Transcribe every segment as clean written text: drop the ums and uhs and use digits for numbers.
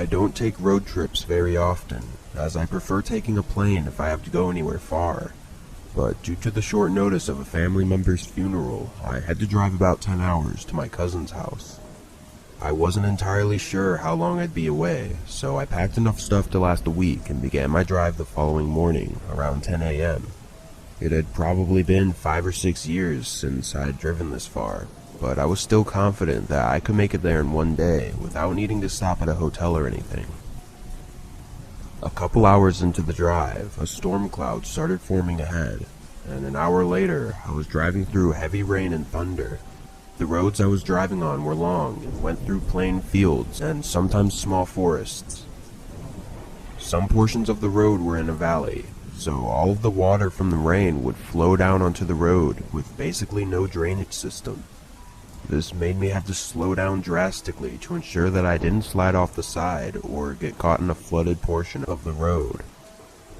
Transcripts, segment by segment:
I don't take road trips very often, as I prefer taking a plane if I have to go anywhere far. But due to the short notice of a family member's funeral, I had to drive about 10 hours to my cousin's house. I wasn't entirely sure how long I'd be away, so I packed enough stuff to last a week and began my drive the following morning, around 10 a.m. It had probably been 5 or 6 years since I had driven this far, but I was still confident that I could make it there in one day without needing to stop at a hotel or anything. A couple hours into the drive, a storm cloud started forming ahead, and an hour later, I was driving through heavy rain and thunder. The roads I was driving on were long and went through plain fields and sometimes small forests. Some portions of the road were in a valley, so all of the water from the rain would flow down onto the road with basically no drainage system. This made me have to slow down drastically to ensure that I didn't slide off the side or get caught in a flooded portion of the road.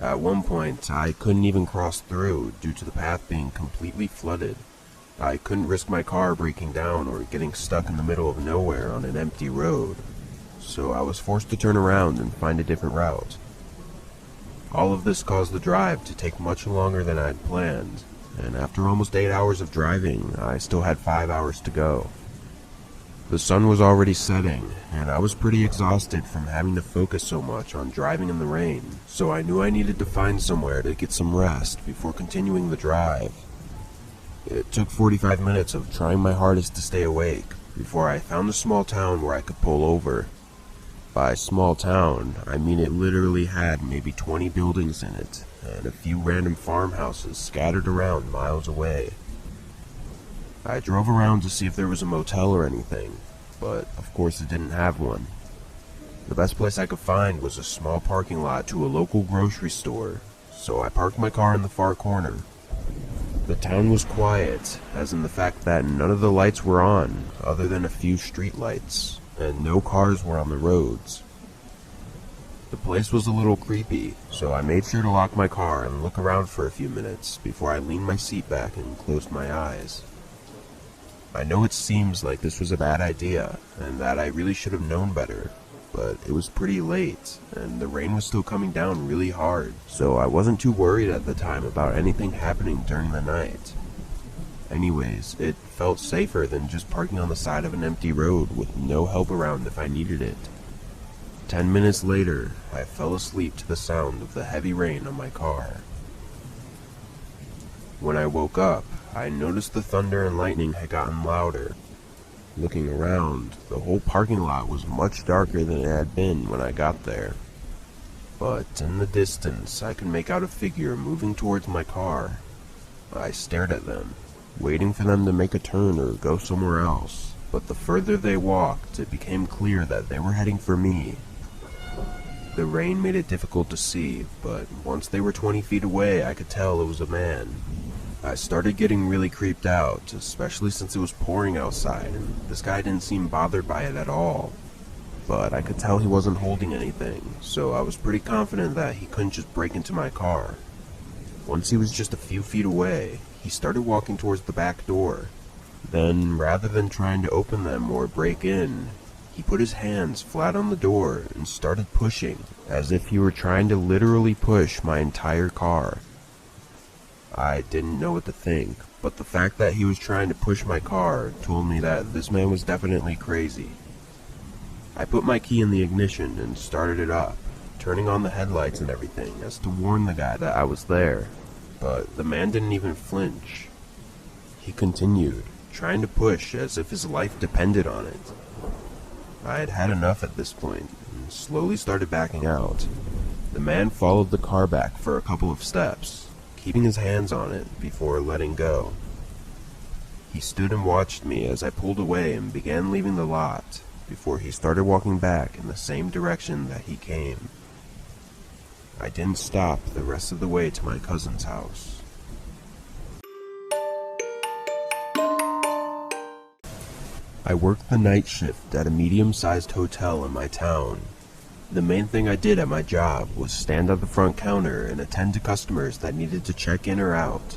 At one point, I couldn't even cross through due to the path being completely flooded. I couldn't risk my car breaking down or getting stuck in the middle of nowhere on an empty road, so I was forced to turn around and find a different route. All of this caused the drive to take much longer than I had planned, and after almost 8 hours of driving, I still had 5 hours to go. The sun was already setting, and I was pretty exhausted from having to focus so much on driving in the rain, so I knew I needed to find somewhere to get some rest before continuing the drive. It took 45 minutes of trying my hardest to stay awake before I found a small town where I could pull over. By small town, I mean it literally had maybe 20 buildings in it, and a few random farmhouses scattered around miles away. I drove around to see if there was a motel or anything, but of course it didn't have one. The best place I could find was a small parking lot to a local grocery store, so I parked my car in the far corner. The town was quiet, as in the fact that none of the lights were on, other than a few street lights, and no cars were on the roads. The place was a little creepy, so I made sure to lock my car and look around for a few minutes before I leaned my seat back and closed my eyes. I know it seems like this was a bad idea, and that I really should have known better, but it was pretty late, and the rain was still coming down really hard, so I wasn't too worried at the time about anything happening during the night. Anyways, it felt safer than just parking on the side of an empty road with no help around if I needed it. 10 minutes later, I fell asleep to the sound of the heavy rain on my car. When I woke up, I noticed the thunder and lightning had gotten louder. Looking around, the whole parking lot was much darker than it had been when I got there. But in the distance, I could make out a figure moving towards my car. I stared at them, waiting for them to make a turn or go somewhere else, but the further they walked, it became clear that they were heading for me. The rain made it difficult to see, but once they were 20 feet away, I could tell it was a man. I started getting really creeped out, especially since it was pouring outside, and this guy didn't seem bothered by it at all. But I could tell he wasn't holding anything, so I was pretty confident that he couldn't just break into my car. Once he was just a few feet away, he started walking towards the back door. Then, rather than trying to open them or break in, he put his hands flat on the door and started pushing, as if he were trying to literally push my entire car. I didn't know what to think, but the fact that he was trying to push my car told me that this man was definitely crazy. I put my key in the ignition and started it up, turning on the headlights and everything as to warn the guy that I was there, but the man didn't even flinch. He continued, trying to push as if his life depended on it. I had had enough at this point, and slowly started backing out. The man followed the car back for a couple of steps, keeping his hands on it before letting go. He stood and watched me as I pulled away and began leaving the lot, before he started walking back in the same direction that he came. I didn't stop the rest of the way to my cousin's house. I worked the night shift at a medium-sized hotel in my town. The main thing I did at my job was stand at the front counter and attend to customers that needed to check in or out.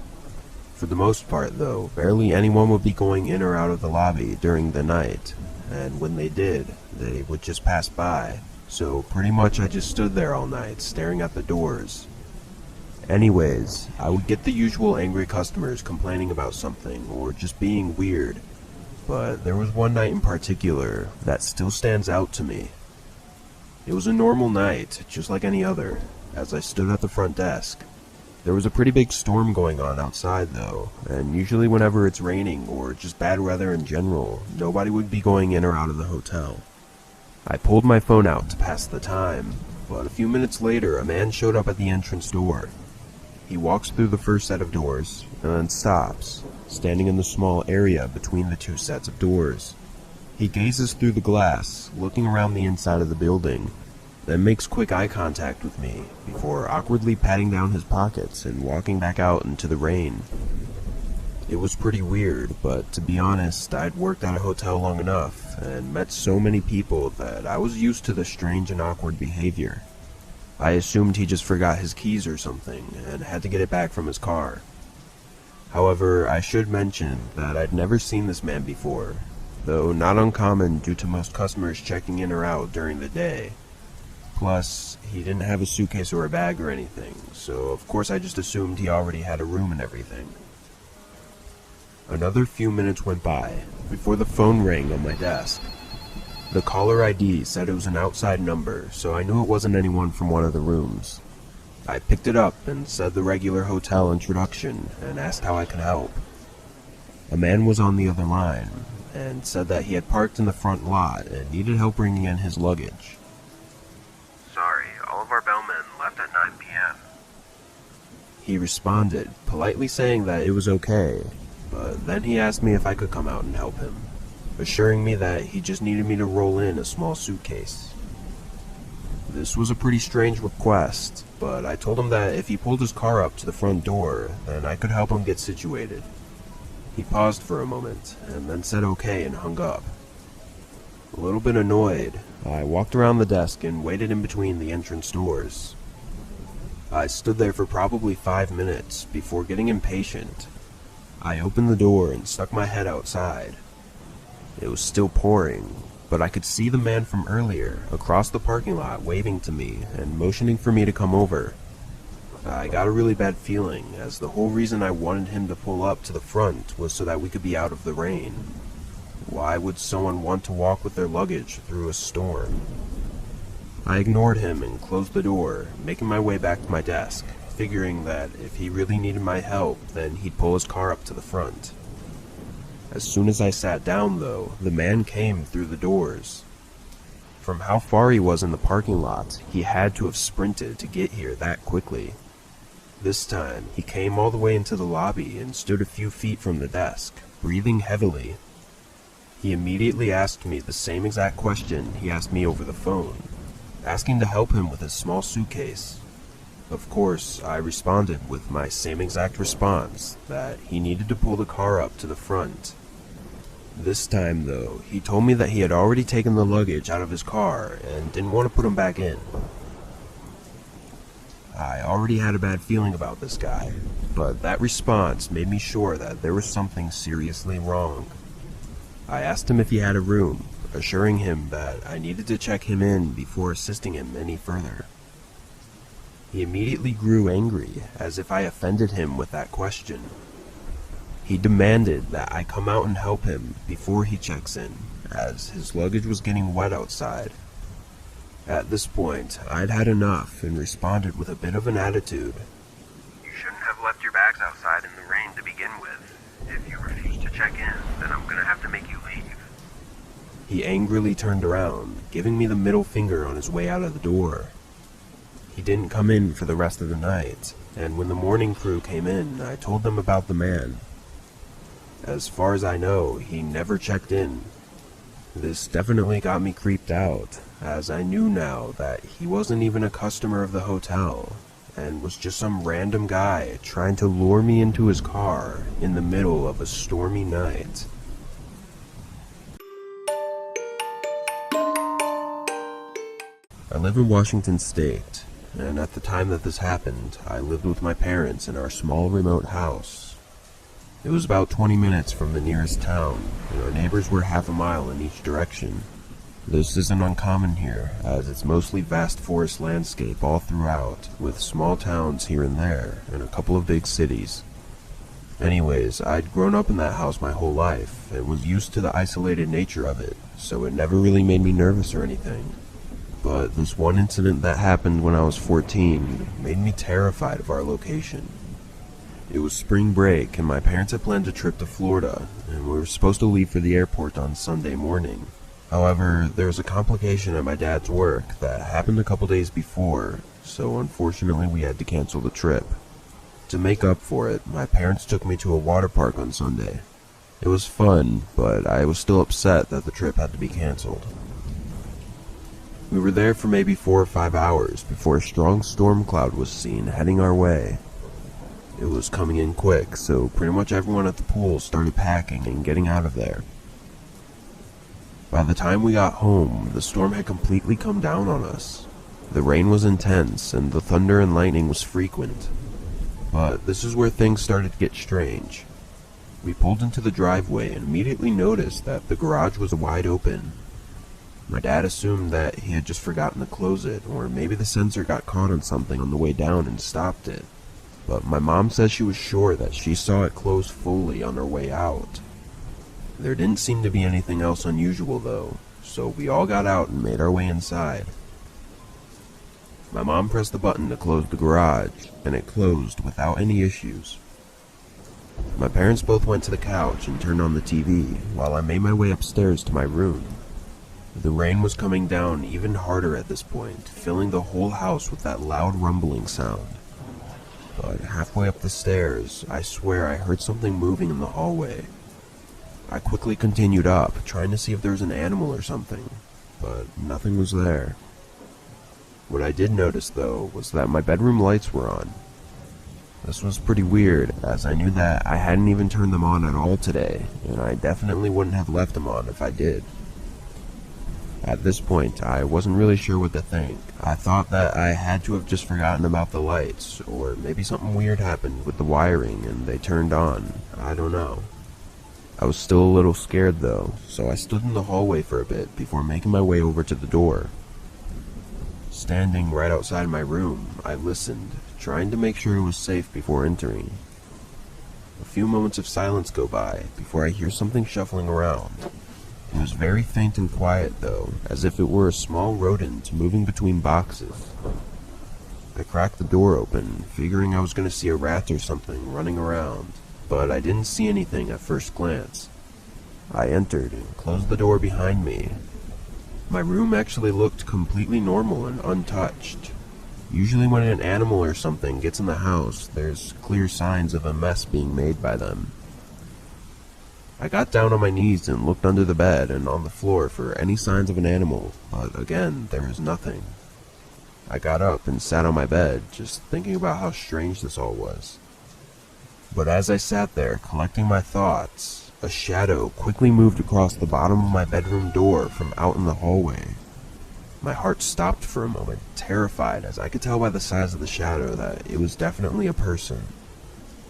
For the most part, though, barely anyone would be going in or out of the lobby during the night, and when they did, they would just pass by, So pretty much I just stood there all night, staring at the doors. Anyways, I would get the usual angry customers complaining about something or just being weird, but there was one night in particular that still stands out to me. It was a normal night, just like any other, as I stood at the front desk. There was a pretty big storm going on outside though, and usually whenever it's raining or just bad weather in general, nobody would be going in or out of the hotel. I pulled my phone out to pass the time, but a few minutes later a man showed up at the entrance door. He walks through the first set of doors, and then stops, standing in the small area between the two sets of doors. He gazes through the glass, looking around the inside of the building, then makes quick eye contact with me, before awkwardly patting down his pockets and walking back out into the rain. It was pretty weird, but to be honest, I'd worked at a hotel long enough, and met so many people that I was used to the strange and awkward behavior. I assumed he just forgot his keys or something, and had to get it back from his car. However, I should mention that I'd never seen this man before, though not uncommon due to most customers checking in or out during the day. Plus, he didn't have a suitcase or a bag or anything, so of course I just assumed he already had a room and everything. Another few minutes went by, before the phone rang on my desk. The caller ID said it was an outside number, so I knew it wasn't anyone from one of the rooms. I picked it up and said the regular hotel introduction and asked how I could help. A man was on the other line, and said that he had parked in the front lot and needed help bringing in his luggage. Sorry, all of our bellmen left at 9 p.m. He responded, politely saying that it was okay, but then he asked me if I could come out and help him, assuring me that he just needed me to roll in a small suitcase. This was a pretty strange request, but I told him that if he pulled his car up to the front door, then I could help him get situated. He paused for a moment, and then said okay and hung up. A little bit annoyed, I walked around the desk and waited in between the entrance doors. I stood there for probably 5 minutes before getting impatient. I opened the door and stuck my head outside. It was still pouring, but I could see the man from earlier across the parking lot waving to me and motioning for me to come over. I got a really bad feeling, as the whole reason I wanted him to pull up to the front was so that we could be out of the rain. Why would someone want to walk with their luggage through a storm? I ignored him and closed the door, making my way back to my desk, figuring that if he really needed my help, then he'd pull his car up to the front. As soon as I sat down, though, the man came through the doors. From how far he was in the parking lot, he had to have sprinted to get here that quickly. This time, he came all the way into the lobby and stood a few feet from the desk, breathing heavily. He immediately asked me the same exact question he asked me over the phone, asking to help him with his small suitcase. Of course, I responded with my same exact response, that he needed to pull the car up to the front. This time, though, he told me that he had already taken the luggage out of his car and didn't want to put him back in. I already had a bad feeling about this guy, but that response made me sure that there was something seriously wrong. I asked him if he had a room, assuring him that I needed to check him in before assisting him any further. He immediately grew angry, as if I offended him with that question. He demanded that I come out and help him before he checks in, as his luggage was getting wet outside. At this point, I'd had enough and responded with a bit of an attitude. You shouldn't have left your bags outside in the rain to begin with. If you refuse to check in, then I'm gonna have to make you leave. He angrily turned around, giving me the middle finger on his way out of the door. He didn't come in for the rest of the night, and when the morning crew came in, I told them about the man. As far as I know, he never checked in. This definitely got me creeped out, as I knew now that he wasn't even a customer of the hotel, and was just some random guy trying to lure me into his car in the middle of a stormy night. I live in Washington State, and at the time that this happened, I lived with my parents in our small remote house. It was about 20 minutes from the nearest town, and our neighbors were half a mile in each direction. This isn't uncommon here, as it's mostly vast forest landscape all throughout, with small towns here and there, and a couple of big cities. Anyways, I'd grown up in that house my whole life, and was used to the isolated nature of it, so it never really made me nervous or anything. But this one incident that happened when I was 14 made me terrified of our location. It was spring break, and my parents had planned a trip to Florida, and we were supposed to leave for the airport on Sunday morning. However, there was a complication at my dad's work that happened a couple days before, so unfortunately we had to cancel the trip. To make up for it, my parents took me to a water park on Sunday. It was fun, but I was still upset that the trip had to be canceled. We were there for maybe 4 or 5 hours before a strong storm cloud was seen heading our way. It was coming in quick, so pretty much everyone at the pool started packing and getting out of there. By the time we got home, the storm had completely come down on us. The rain was intense, and the thunder and lightning was frequent. But this is where things started to get strange. We pulled into the driveway and immediately noticed that the garage was wide open. My dad assumed that he had just forgotten to close it, or maybe the sensor got caught on something on the way down and stopped it. But my mom says she was sure that she saw it close fully on her way out. There didn't seem to be anything else unusual though, so we all got out and made our way inside. My mom pressed the button to close the garage, and it closed without any issues. My parents both went to the couch and turned on the TV, while I made my way upstairs to my room. The rain was coming down even harder at this point, filling the whole house with that loud rumbling sound. But halfway up the stairs, I swear I heard something moving in the hallway. I quickly continued up, trying to see if there was an animal or something, but nothing was there. What I did notice, though, was that my bedroom lights were on. This was pretty weird, as I knew that I hadn't even turned them on at all today, and I definitely wouldn't have left them on if I did. At this point, I wasn't really sure what to think. I thought that I had to have just forgotten about the lights, or maybe something weird happened with the wiring and they turned on. I don't know. I was still a little scared though, so I stood in the hallway for a bit before making my way over to the door. Standing right outside my room, I listened, trying to make sure it was safe before entering. A few moments of silence go by before I hear something shuffling around. It was very faint and quiet though, as if it were a small rodent moving between boxes. I cracked the door open, figuring I was going to see a rat or something running around, but I didn't see anything at first glance. I entered and closed the door behind me. My room actually looked completely normal and untouched. Usually when an animal or something gets in the house, there's clear signs of a mess being made by them. I got down on my knees and looked under the bed and on the floor for any signs of an animal, but again, there was nothing. I got up and sat on my bed, just thinking about how strange this all was. But as I sat there, collecting my thoughts, a shadow quickly moved across the bottom of my bedroom door from out in the hallway. My heart stopped for a moment, terrified, as I could tell by the size of the shadow that it was definitely a person.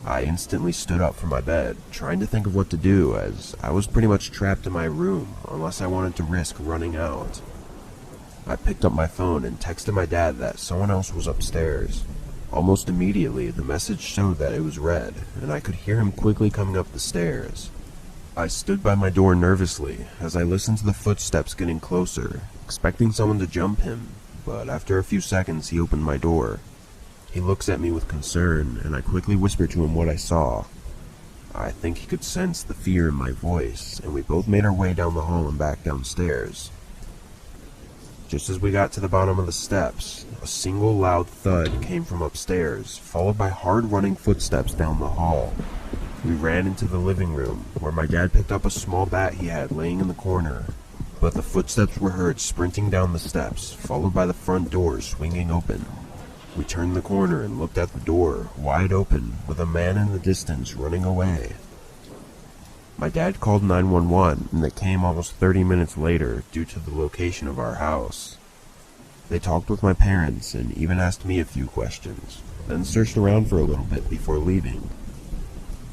I instantly stood up from my bed, trying to think of what to do, as I was pretty much trapped in my room, unless I wanted to risk running out. I picked up my phone and texted my dad that someone else was upstairs. Almost immediately, the message showed that it was read, and I could hear him quickly coming up the stairs. I stood by my door nervously, as I listened to the footsteps getting closer, expecting someone to jump him, but after a few seconds he opened my door. He looks at me with concern, and I quickly whisper to him what I saw. I think he could sense the fear in my voice, and we both made our way down the hall and back downstairs. Just as we got to the bottom of the steps, a single loud thud came from upstairs, followed by hard-running footsteps down the hall. We ran into the living room, where my dad picked up a small bat he had laying in the corner, but the footsteps were heard sprinting down the steps, followed by the front door swinging open. We turned the corner and looked at the door, wide open, with a man in the distance running away. My dad called 911, and they came almost 30 minutes later due to the location of our house. They talked with my parents and even asked me a few questions, then searched around for a little bit before leaving.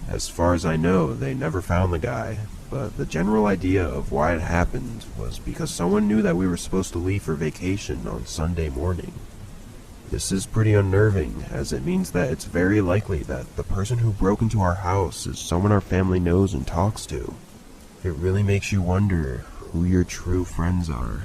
As far as I know, they never found the guy, but the general idea of why it happened was because someone knew that we were supposed to leave for vacation on Sunday morning. This is pretty unnerving, as it means that it's very likely that the person who broke into our house is someone our family knows and talks to. It really makes you wonder who your true friends are.